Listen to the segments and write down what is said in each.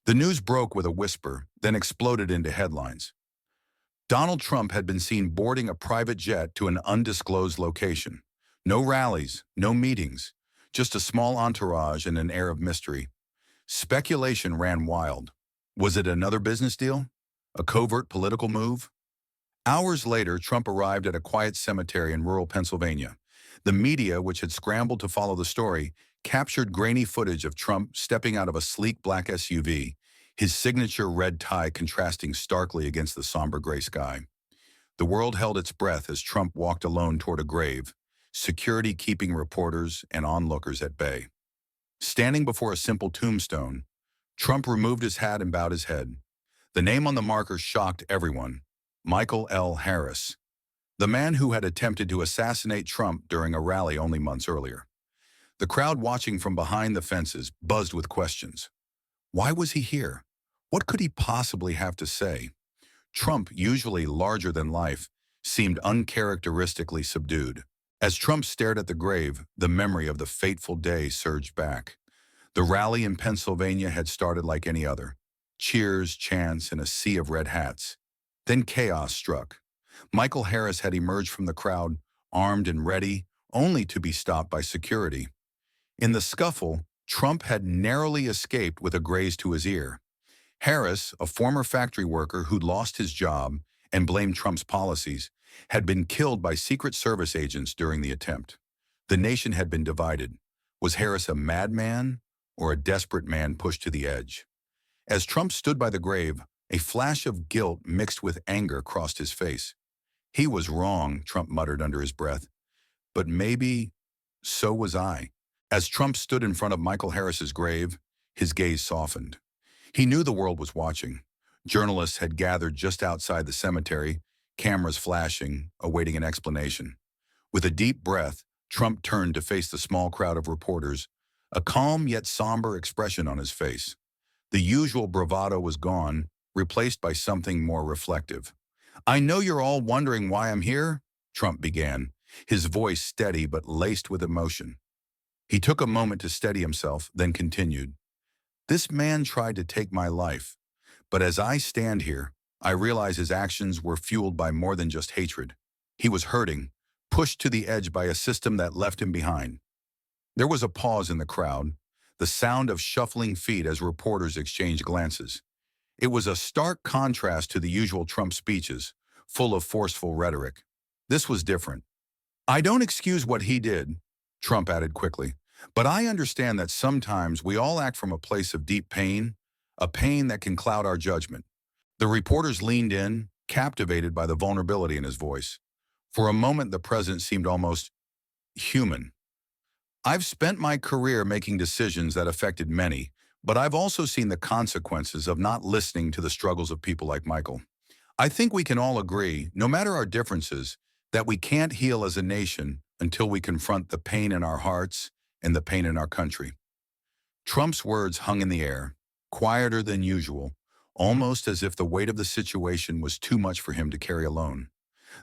The news broke with a whisper, then exploded into headlines. Donald Trump had been seen boarding a private jet to an undisclosed location. No rallies, no meetings, just a small entourage and an air of mystery. Speculation ran wild. Was it another business deal? A covert political move? Hours later, Trump arrived at a quiet cemetery in rural Pennsylvania. The media, which had scrambled to follow the story, captured grainy footage of Trump stepping out of a sleek black SUV, his signature red tie contrasting starkly against the somber gray sky. The world held its breath as Trump walked alone toward a grave, security keeping reporters and onlookers at bay. Standing before a simple tombstone, Trump removed his hat and bowed his head. The name on the marker shocked everyone: Michael L. Harris, the man who had attempted to assassinate Trump during a rally only months earlier. The crowd watching from behind the fences buzzed with questions. Why was he here? What could he possibly have to say? Trump, usually larger than life, seemed uncharacteristically subdued. As Trump stared at the grave, the memory of the fateful day surged back. The rally in Pennsylvania had started like any other. Cheers, chants, and a sea of red hats. Then chaos struck. Michael Harris had emerged from the crowd, armed and ready, only to be stopped by security. In the scuffle, Trump had narrowly escaped with a graze to his ear. Harris, a former factory worker who'd lost his job and blamed Trump's policies, had been killed by Secret Service agents during the attempt. The nation had been divided. Was Harris a madman or a desperate man pushed to the edge? As Trump stood by the grave, a flash of guilt mixed with anger crossed his face. He was wrong, Trump muttered under his breath. But maybe so was I. As Trump stood in front of Michael Harris's grave, his gaze softened. He knew the world was watching. Journalists had gathered just outside the cemetery, cameras flashing, awaiting an explanation. With a deep breath, Trump turned to face the small crowd of reporters, a calm yet somber expression on his face. The usual bravado was gone, replaced by something more reflective. "I know you're all wondering why I'm here," Trump began, his voice steady but laced with emotion. He took a moment to steady himself, then continued. "This man tried to take my life, but as I stand here, I realize his actions were fueled by more than just hatred. He was hurting, pushed to the edge by a system that left him behind." There was a pause in the crowd, the sound of shuffling feet as reporters exchanged glances. It was a stark contrast to the usual Trump speeches, full of forceful rhetoric. This was different. "I don't excuse what he did," Trump added quickly, "but I understand that sometimes we all act from a place of deep pain, a pain that can cloud our judgment." The reporters leaned in, captivated by the vulnerability in his voice. For a moment, the president seemed almost human. "I've spent my career making decisions that affected many, but I've also seen the consequences of not listening to the struggles of people like Michael. I think we can all agree, no matter our differences, that we can't heal as a nation until we confront the pain in our hearts and the pain in our country." Trump's words hung in the air, quieter than usual, almost as if the weight of the situation was too much for him to carry alone.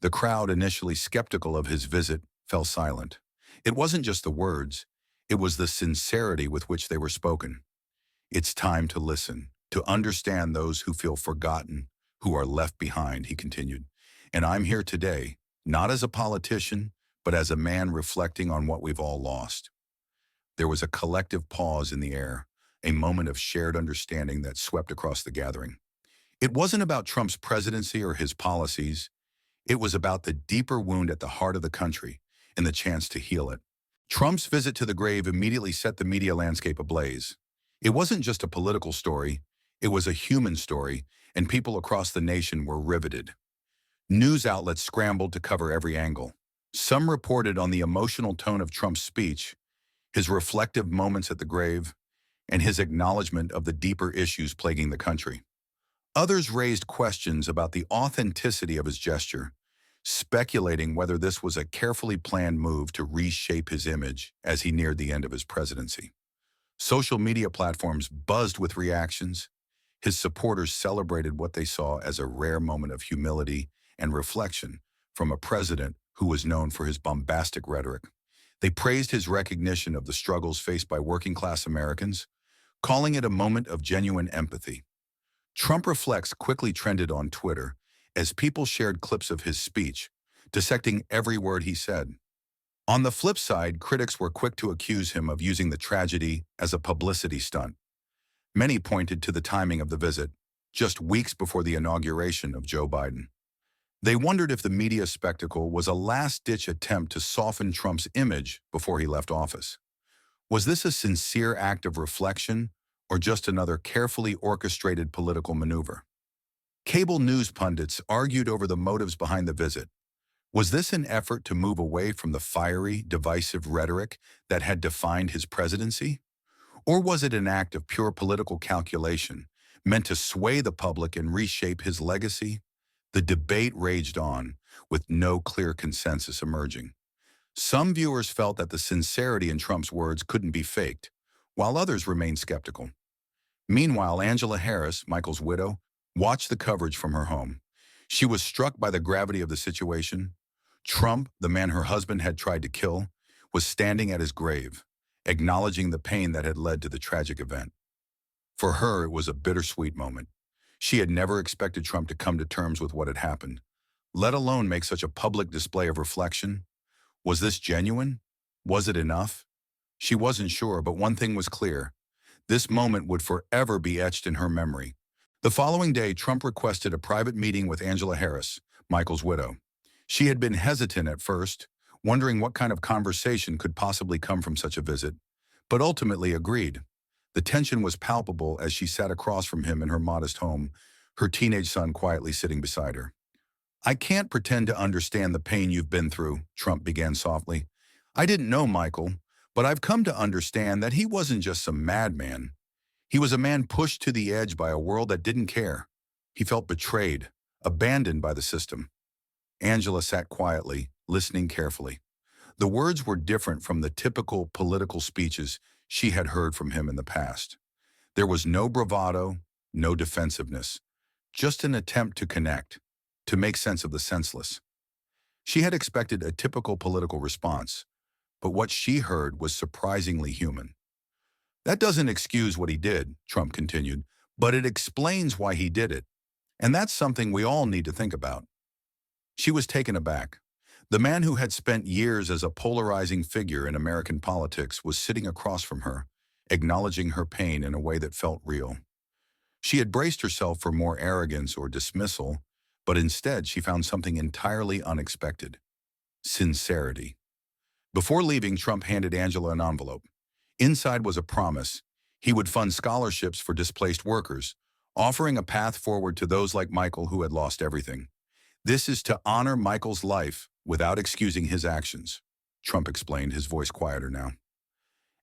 The crowd, initially skeptical of his visit, fell silent. It wasn't just the words, it was the sincerity with which they were spoken. "It's time to listen, to understand those who feel forgotten, who are left behind," he continued. "And I'm here today, not as a politician, but as a man reflecting on what we've all lost." There was a collective pause in the air, a moment of shared understanding that swept across the gathering. It wasn't about Trump's presidency or his policies. It was about the deeper wound at the heart of the country and the chance to heal it. Trump's visit to the grave immediately set the media landscape ablaze. It wasn't just a political story, it was a human story, and people across the nation were riveted. News outlets scrambled to cover every angle. Some reported on the emotional tone of Trump's speech, his reflective moments at the grave, and his acknowledgement of the deeper issues plaguing the country. Others raised questions about the authenticity of his gesture, speculating whether this was a carefully planned move to reshape his image as he neared the end of his presidency. Social media platforms buzzed with reactions. His supporters celebrated what they saw as a rare moment of humility and reflection from a president who was known for his bombastic rhetoric. They praised his recognition of the struggles faced by working-class Americans, calling it a moment of genuine empathy. Trump reflects quickly trended on Twitter as people shared clips of his speech, dissecting every word he said. On the flip side, critics were quick to accuse him of using the tragedy as a publicity stunt. Many pointed to the timing of the visit, just weeks before the inauguration of Joe Biden. They wondered if the media spectacle was a last-ditch attempt to soften Trump's image before he left office. Was this a sincere act of reflection or just another carefully orchestrated political maneuver? Cable news pundits argued over the motives behind the visit. Was this an effort to move away from the fiery, divisive rhetoric that had defined his presidency? Or was it an act of pure political calculation, meant to sway the public and reshape his legacy? The debate raged on, with no clear consensus emerging. Some viewers felt that the sincerity in Trump's words couldn't be faked, while others remained skeptical. Meanwhile, Angela Harris, Michael's widow, watched the coverage from her home. She was struck by the gravity of the situation. Trump, the man her husband had tried to kill, was standing at his grave, acknowledging the pain that had led to the tragic event. For her, it was a bittersweet moment. She had never expected Trump to come to terms with what had happened, let alone make such a public display of reflection. Was this genuine? Was it enough? She wasn't sure, but one thing was clear. This moment would forever be etched in her memory. The following day, Trump requested a private meeting with Angela Harris, Michael's widow. She had been hesitant at first, wondering what kind of conversation could possibly come from such a visit, but ultimately agreed. The tension was palpable as she sat across from him in her modest home, her teenage son quietly sitting beside her. "I can't pretend to understand the pain you've been through," Trump began softly. "I didn't know Michael, but I've come to understand that he wasn't just some madman. He was a man pushed to the edge by a world that didn't care. He felt betrayed, abandoned by the system." Angela sat quietly, listening carefully. The words were different from the typical political speeches she had heard from him in the past. There was no bravado, no defensiveness, just an attempt to connect, to make sense of the senseless. She had expected a typical political response, but what she heard was surprisingly human. "That doesn't excuse what he did," Trump continued, "but it explains why he did it. And that's something we all need to think about." She was taken aback. The man who had spent years as a polarizing figure in American politics was sitting across from her, acknowledging her pain in a way that felt real. She had braced herself for more arrogance or dismissal, but instead she found something entirely unexpected: sincerity. Before leaving, Trump handed Angela an envelope. Inside was a promise. He would fund scholarships for displaced workers, offering a path forward to those like Michael who had lost everything. "This is to honor Michael's life without excusing his actions," Trump explained, his voice quieter now.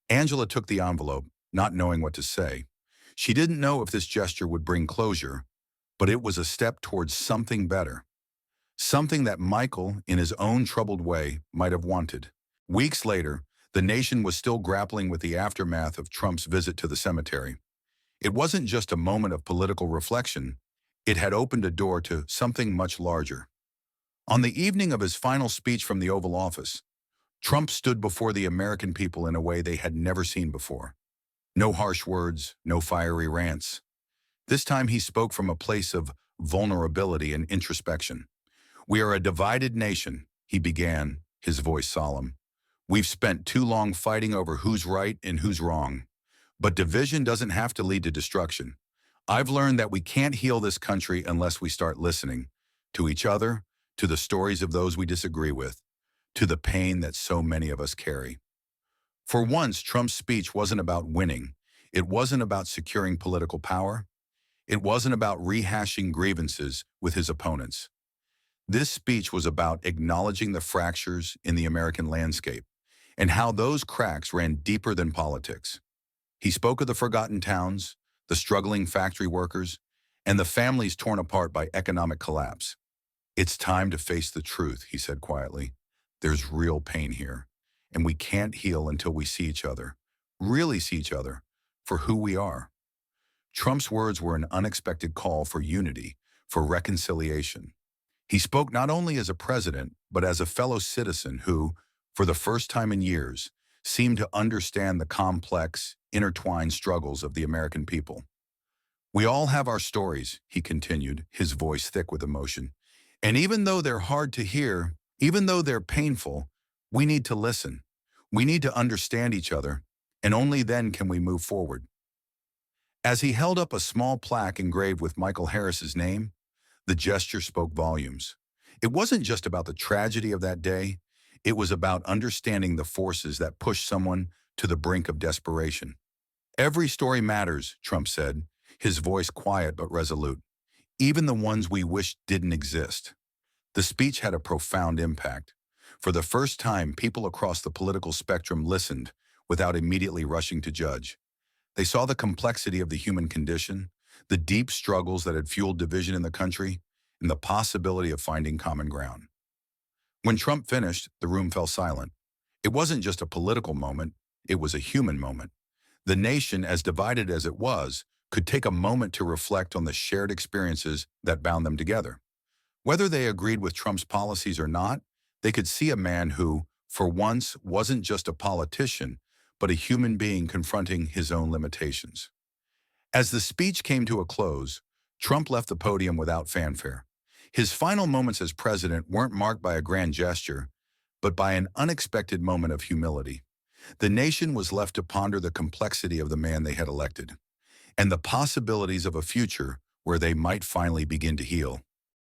Angela took the envelope, not knowing what to say. She didn't know if this gesture would bring closure, but it was a step towards something better. Something that Michael, in his own troubled way, might have wanted. Weeks later, the nation was still grappling with the aftermath of Trump's visit to the cemetery. It wasn't just a moment of political reflection. It had opened a door to something much larger. On the evening of his final speech from the Oval Office, Trump stood before the American people in a way they had never seen before. No harsh words, no fiery rants. This time he spoke from a place of vulnerability and introspection. "We are a divided nation," he began, his voice solemn. "We've spent too long fighting over who's right and who's wrong. But division doesn't have to lead to destruction. I've learned that we can't heal this country unless we start listening to each other, to the stories of those we disagree with, to the pain that so many of us carry." For once, Trump's speech wasn't about winning. It wasn't about securing political power. It wasn't about rehashing grievances with his opponents. This speech was about acknowledging the fractures in the American landscape and how those cracks ran deeper than politics. He spoke of the forgotten towns, the struggling factory workers, and the families torn apart by economic collapse. "It's time to face the truth," he said quietly. "There's real pain here, and we can't heal until we see each other, really see each other, for who we are." Trump's words were an unexpected call for unity, for reconciliation. He spoke not only as a president, but as a fellow citizen who, for the first time in years, seemed to understand the complex, intertwined struggles of the American people. We all have our stories, he continued, his voice thick with emotion. And even though they're hard to hear, even though they're painful, we need to listen. We need to understand each other, and only then can we move forward. As he held up a small plaque engraved with Michael Harris's name, the gesture spoke volumes. It wasn't just about the tragedy of that day, it was about understanding the forces that push someone to the brink of desperation. Every story matters, Trump said, his voice quiet but resolute, even the ones we wish didn't exist. The speech had a profound impact. For the first time, people across the political spectrum listened without immediately rushing to judge. They saw the complexity of the human condition, the deep struggles that had fueled division in the country, and the possibility of finding common ground. When Trump finished, the room fell silent. It wasn't just a political moment, it was a human moment. The nation, as divided as it was, could take a moment to reflect on the shared experiences that bound them together. Whether they agreed with Trump's policies or not, they could see a man who, for once, wasn't just a politician, but a human being confronting his own limitations. As the speech came to a close, Trump left the podium without fanfare. His final moments as president weren't marked by a grand gesture, but by an unexpected moment of humility. The nation was left to ponder the complexity of the man they had elected, and the possibilities of a future where they might finally begin to heal.